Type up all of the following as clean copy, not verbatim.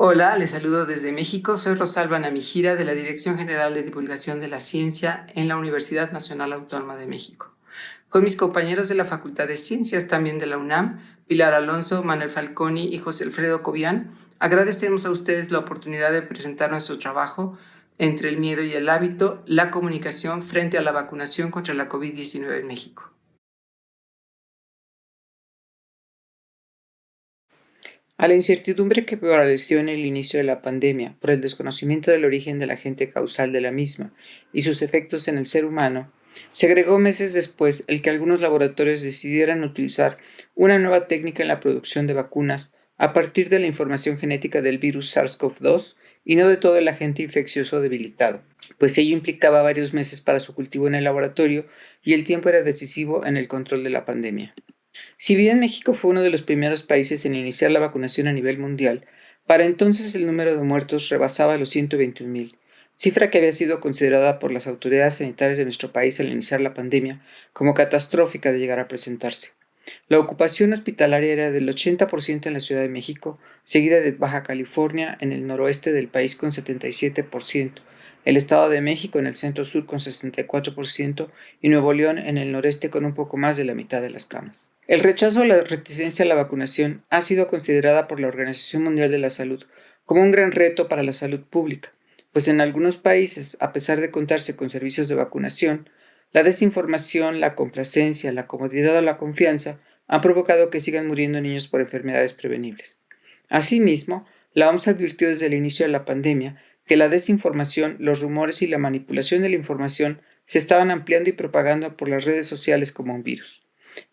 Hola, les saludo desde México. Soy Rosalba Namijira de la Dirección General de Divulgación de la Ciencia en la Universidad Nacional Autónoma de México. Con mis compañeros de la Facultad de Ciencias, también de la UNAM, Pilar Alonso, Manuel Falconi y José Alfredo Cobian, agradecemos a ustedes la oportunidad de presentar nuestro trabajo entre el miedo y el hábito, la comunicación frente a la vacunación contra la COVID-19 en México. A la incertidumbre que prevaleció en el inicio de la pandemia por el desconocimiento del origen del agente causal de la misma y sus efectos en el ser humano, se agregó meses después el que algunos laboratorios decidieran utilizar una nueva técnica en la producción de vacunas a partir de la información genética del virus SARS-CoV-2 y no de todo el agente infeccioso debilitado, pues ello implicaba varios meses para su cultivo en el laboratorio y el tiempo era decisivo en el control de la pandemia. Si bien México fue uno de los primeros países en iniciar la vacunación a nivel mundial, para entonces el número de muertos rebasaba los 121,000, cifra que había sido considerada por las autoridades sanitarias de nuestro país al iniciar la pandemia como catastrófica de llegar a presentarse. La ocupación hospitalaria era del 80% en la Ciudad de México, seguida de Baja California en el noroeste del país con 77%, el Estado de México en el centro-sur con 64% y Nuevo León en el noreste con un poco más de la mitad de las camas. El rechazo a la reticencia a la vacunación ha sido considerada por la Organización Mundial de la Salud como un gran reto para la salud pública, pues en algunos países, a pesar de contarse con servicios de vacunación, la desinformación, la complacencia, la comodidad o la confianza han provocado que sigan muriendo niños por enfermedades prevenibles. Asimismo, la OMS advirtió desde el inicio de la pandemia que la desinformación, los rumores y la manipulación de la información se estaban ampliando y propagando por las redes sociales como un virus.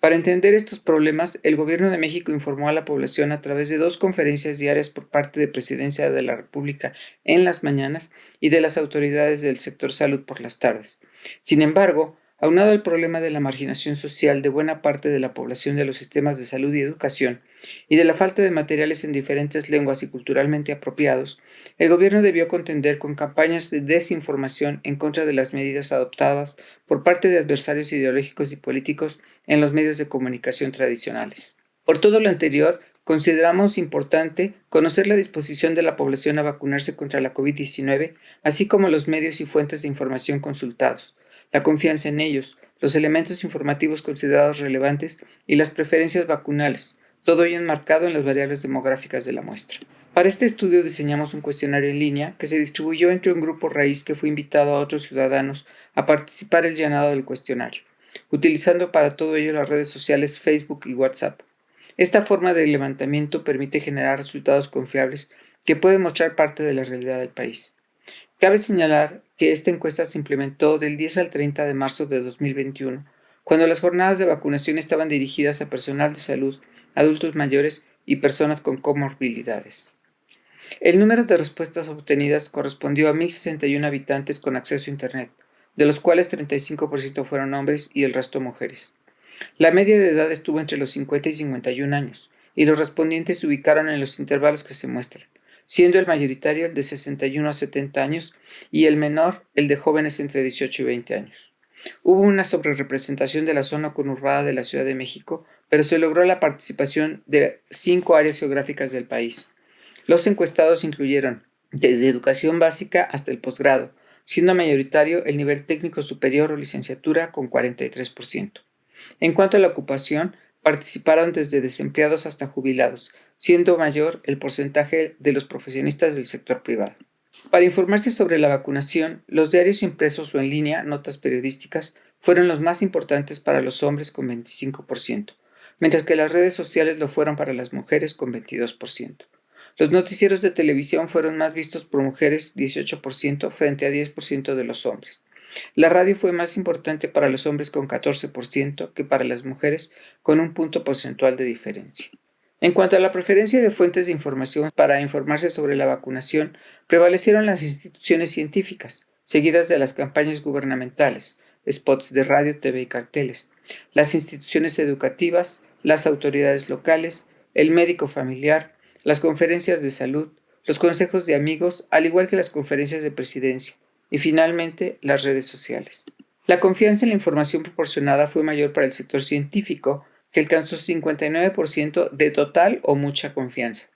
Para entender estos problemas, el Gobierno de México informó a la población a través de 2 conferencias diarias por parte de Presidencia de la República en las mañanas y de las autoridades del sector salud por las tardes. Sin embargo, aunado al problema de la marginación social de buena parte de la población de los sistemas de salud y educación y de la falta de materiales en diferentes lenguas y culturalmente apropiados, el gobierno debió contender con campañas de desinformación en contra de las medidas adoptadas por parte de adversarios ideológicos y políticos en los medios de comunicación tradicionales. Por todo lo anterior, consideramos importante conocer la disposición de la población a vacunarse contra la COVID-19, así como los medios y fuentes de información consultados, la confianza en ellos, los elementos informativos considerados relevantes y las preferencias vacunales, todo ello enmarcado en las variables demográficas de la muestra. Para este estudio diseñamos un cuestionario en línea que se distribuyó entre un grupo raíz que fue invitado a otros ciudadanos a participar en el llenado del cuestionario, utilizando para todo ello las redes sociales Facebook y WhatsApp. Esta forma de levantamiento permite generar resultados confiables que pueden mostrar parte de la realidad del país. Cabe señalar que esta encuesta se implementó del 10 al 30 de marzo de 2021, cuando las jornadas de vacunación estaban dirigidas a personal de salud, adultos mayores y personas con comorbilidades. El número de respuestas obtenidas correspondió a 1,061 habitantes con acceso a Internet, de los cuales 35% fueron hombres y el resto mujeres. La media de edad estuvo entre los 50 y 51 años, y los respondientes se ubicaron en los intervalos que se muestran, siendo el mayoritario el de 61 a 70 años y el menor el de jóvenes entre 18 y 20 años. Hubo una sobrerepresentación de la zona conurbada de la Ciudad de México, pero se logró la participación de 5 áreas geográficas del país. Los encuestados incluyeron desde educación básica hasta el posgrado, siendo mayoritario el nivel técnico superior o licenciatura con 43%. En cuanto a la ocupación, participaron desde desempleados hasta jubilados, siendo mayor el porcentaje de los profesionistas del sector privado. Para informarse sobre la vacunación, los diarios impresos o en línea, notas periodísticas, fueron los más importantes para los hombres con 25%, mientras que las redes sociales lo fueron para las mujeres con 22%. Los noticieros de televisión fueron más vistos por mujeres 18% frente a 10% de los hombres. La radio fue más importante para los hombres con 14% que para las mujeres con un punto porcentual de diferencia. En cuanto a la preferencia de fuentes de información para informarse sobre la vacunación, prevalecieron las instituciones científicas, seguidas de las campañas gubernamentales, spots de radio, TV y carteles, las instituciones educativas, las autoridades locales, el médico familiar, las conferencias de salud, los consejos de amigos, al igual que las conferencias de presidencia, y finalmente las redes sociales. La confianza en la información proporcionada fue mayor para el sector científico, que alcanzó 59% de total o mucha confianza.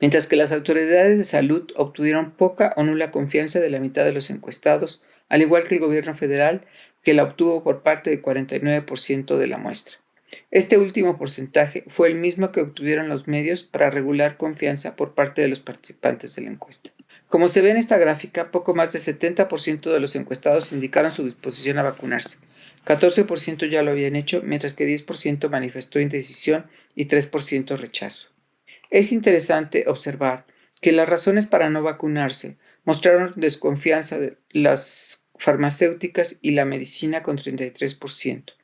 mientras que las autoridades de salud obtuvieron poca o nula confianza de la mitad de los encuestados, al igual que el gobierno federal, que la obtuvo por parte del 49% de la muestra. Este último porcentaje fue el mismo que obtuvieron los medios para regular confianza por parte de los participantes de la encuesta. Como se ve en esta gráfica, poco más del 70% de los encuestados indicaron su disposición a vacunarse. 14% ya lo habían hecho, mientras que 10% manifestó indecisión y 3% rechazo. Es interesante observar que las razones para no vacunarse mostraron desconfianza de las farmacéuticas y la medicina con 33%.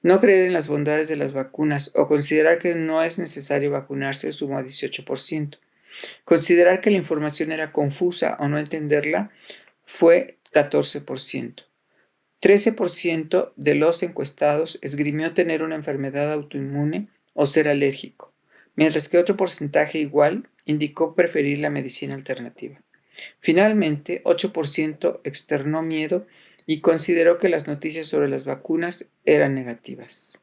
No creer en las bondades de las vacunas o considerar que no es necesario vacunarse sumó a 18%. Considerar que la información era confusa o no entenderla fue 14%. 13% de los encuestados esgrimió tener una enfermedad autoinmune o ser alérgico, mientras que otro porcentaje igual indicó preferir la medicina alternativa. Finalmente, 8% externó miedo y consideró que las noticias sobre las vacunas eran negativas.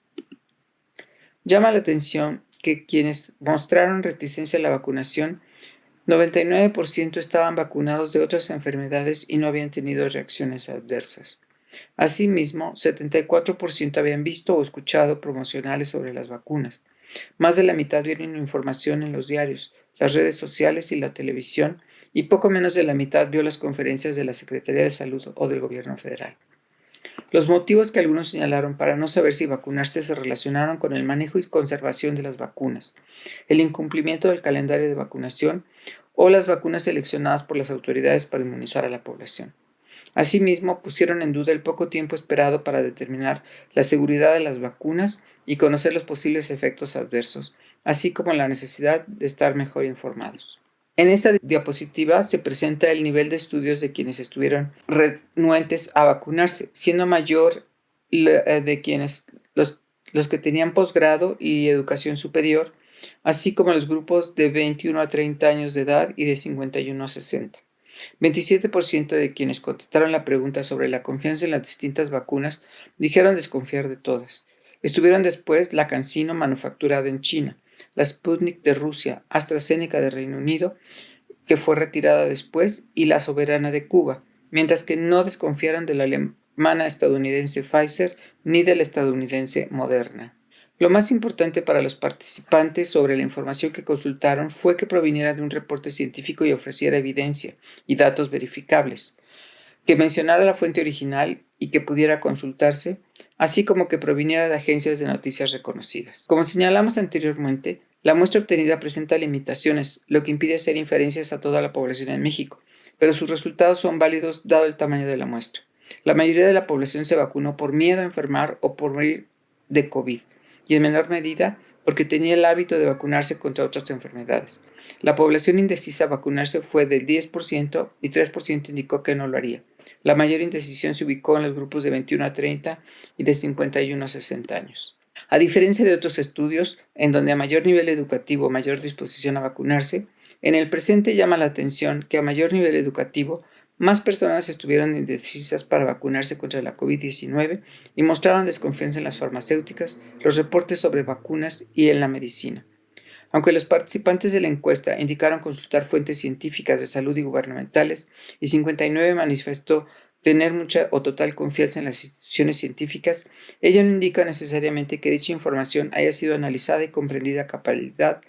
Llama la atención que quienes mostraron reticencia a la vacunación, 99% estaban vacunados de otras enfermedades y no habían tenido reacciones adversas. Asimismo, 74% habían visto o escuchado promocionales sobre las vacunas. Más de la mitad vieron información en los diarios, las redes sociales y la televisión, y poco menos de la mitad vio las conferencias de la Secretaría de Salud o del Gobierno federal. Los motivos que algunos señalaron para no saber si vacunarse se relacionaron con el manejo y conservación de las vacunas, el incumplimiento del calendario de vacunación o las vacunas seleccionadas por las autoridades para inmunizar a la población. Asimismo, pusieron en duda el poco tiempo esperado para determinar la seguridad de las vacunas y conocer los posibles efectos adversos, así como la necesidad de estar mejor informados. En esta diapositiva se presenta el nivel de estudios de quienes estuvieron renuentes a vacunarse, siendo mayor de quienes los que tenían posgrado y educación superior, así como los grupos de 21 a 30 años de edad y de 51 a 60. 27% de quienes contestaron la pregunta sobre la confianza en las distintas vacunas dijeron desconfiar de todas. Estuvieron después la CanSino manufacturada en China, la Sputnik de Rusia, AstraZeneca de Reino Unido, que fue retirada después, y la Soberana de Cuba, mientras que no desconfiaron de la alemana estadounidense Pfizer ni de la estadounidense Moderna. Lo más importante para los participantes sobre la información que consultaron fue que proviniera de un reporte científico y ofreciera evidencia y datos verificables, que mencionara la fuente original y que pudiera consultarse, así como que proviniera de agencias de noticias reconocidas. Como señalamos anteriormente, la muestra obtenida presenta limitaciones, lo que impide hacer inferencias a toda la población en México, pero sus resultados son válidos dado el tamaño de la muestra. La mayoría de la población se vacunó por miedo a enfermar o por morir de COVID, y en menor medida porque tenía el hábito de vacunarse contra otras enfermedades. La población indecisa a vacunarse fue del 10% y 3% indicó que no lo haría. La mayor indecisión se ubicó en los grupos de 21 a 30 y de 51 a 60 años. A diferencia de otros estudios, en donde a mayor nivel educativo, mayor disposición a vacunarse, en el presente llama la atención que a mayor nivel educativo, más personas estuvieron indecisas para vacunarse contra la COVID-19 y mostraron desconfianza en las farmacéuticas, los reportes sobre vacunas y en la medicina. Aunque los participantes de la encuesta indicaron consultar fuentes científicas de salud y gubernamentales, y 59 manifestó tener mucha o total confianza en las instituciones científicas, ello no indica necesariamente que dicha información haya sido analizada y comprendida a cabalidad,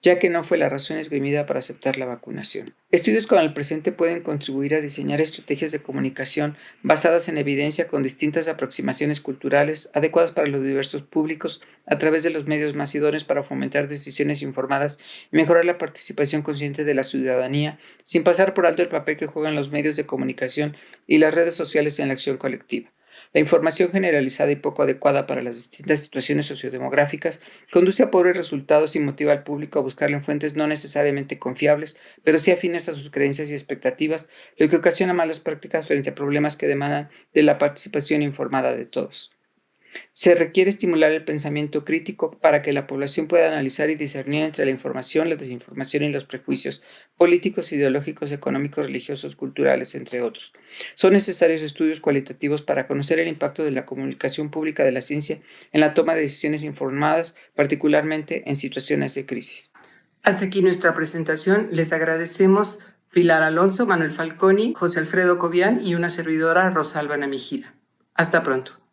ya que no fue la razón esgrimida para aceptar la vacunación. Estudios como el presente pueden contribuir a diseñar estrategias de comunicación basadas en evidencia con distintas aproximaciones culturales adecuadas para los diversos públicos a través de los medios más idóneos para fomentar decisiones informadas y mejorar la participación consciente de la ciudadanía, sin pasar por alto el papel que juegan los medios de comunicación y las redes sociales en la acción colectiva. La información generalizada y poco adecuada para las distintas situaciones sociodemográficas conduce a pobres resultados y motiva al público a buscarlo en fuentes no necesariamente confiables, pero sí afines a sus creencias y expectativas, lo que ocasiona malas prácticas frente a problemas que demandan de la participación informada de todos. Se requiere estimular el pensamiento crítico para que la población pueda analizar y discernir entre la información, la desinformación y los prejuicios políticos, ideológicos, económicos, religiosos, culturales, entre otros. Son necesarios estudios cualitativos para conocer el impacto de la comunicación pública de la ciencia en la toma de decisiones informadas, particularmente en situaciones de crisis. Hasta aquí nuestra presentación. Les agradecemos Pilar Alonso, Manuel Falconi, José Alfredo Cobian y una servidora, Rosalba Namijira. Hasta pronto.